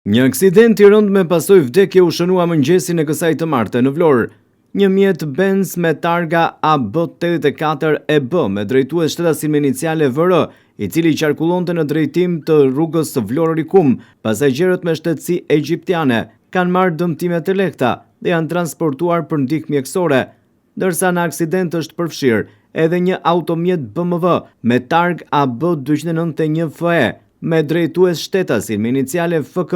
Një aksident i rënd me pasojë vdekje u shënua mëngjesin e kësaj të martë në Vlorë. Një mjet Benz me targa AB84EB me drejtues shtetasin me iniciale VR, i cili qarkullonte në drejtim të rrugës Vlorë-Rikum, pasagjerët me shtetësi egjiptiane kanë marrë dëmtime të lehta dhe janë transportuar për ndihmë mjekësore, ndërsa në aksident është përfshirë edhe një automjet BMW me targ AB291FE me drejtues shtetasin me iniciale FK,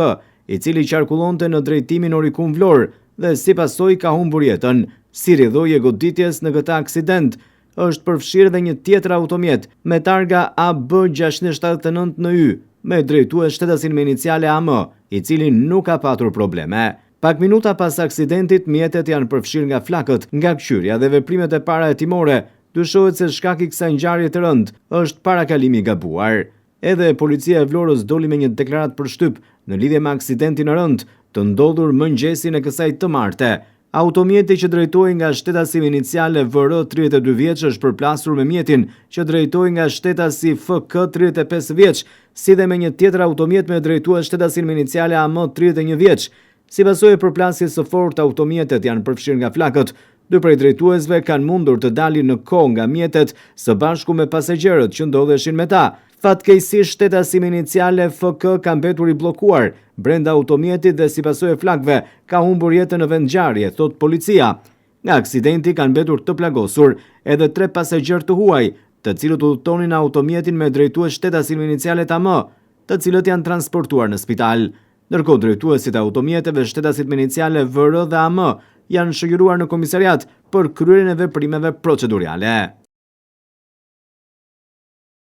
i cili qarkullonte në drejtimin Orikum-Vlorë dhe si pasojë ka humbur jetën. Si rrjedhoi e goditjes në këtë aksident, është përfshirë dhe një tjetër automjet me targa AB679NY me drejtues shtetasin me iniciale AM, i cili nuk ka patur probleme. Pak minuta pas aksidentit, mjetet janë përfshirë nga flakët, nga kqyrja dhe veprimet e para hetimore. Dyshohet se shkaki i kësaj ngjarje të rënd është parakalimi i gabuar. Edhe policia e Vlorës doli me një deklaratë për shtyp në lidhje me aksidentin e rënd të ndodhur mëngjesin e kësaj të martë. Automjeti që drejtohej nga shtetasi me iniciale VR 32 vjeç është përplasur me mjetin që drejtohej nga shtetasi FK 35 vjeç, si dhe me një tjetër automjet me drejtues shtetasin me iniciale AM 31 vjeç. Si pasojë e përplasjes së fortë, automjetet janë përfshirë nga flakët. Dy prej drejtuesve kanë mundur të dalin në kohë nga mjetet së bashku me pasagjerët që ndodheshin me ta. Fatkeqësisht shtetasi me iniciale FK ka mbetur i bllokuar brenda automjetit dhe si pasojë e flakëve ka humbur jetën në vendngjarje, thot policia. Nga aksidenti kanë mbetur të plagosur edhe 3 pasagjerë të huaj, të cilët udhëtonin automjetin me drejtues shtetasin me inicialet AM, të cilët janë transportuar në spital. Ndërkohë drejtuesit e automjeteve shtetasit me iniciale VR dhe AM janë shoqëruar në komisariat për kryerjen e veprimeve procedurale.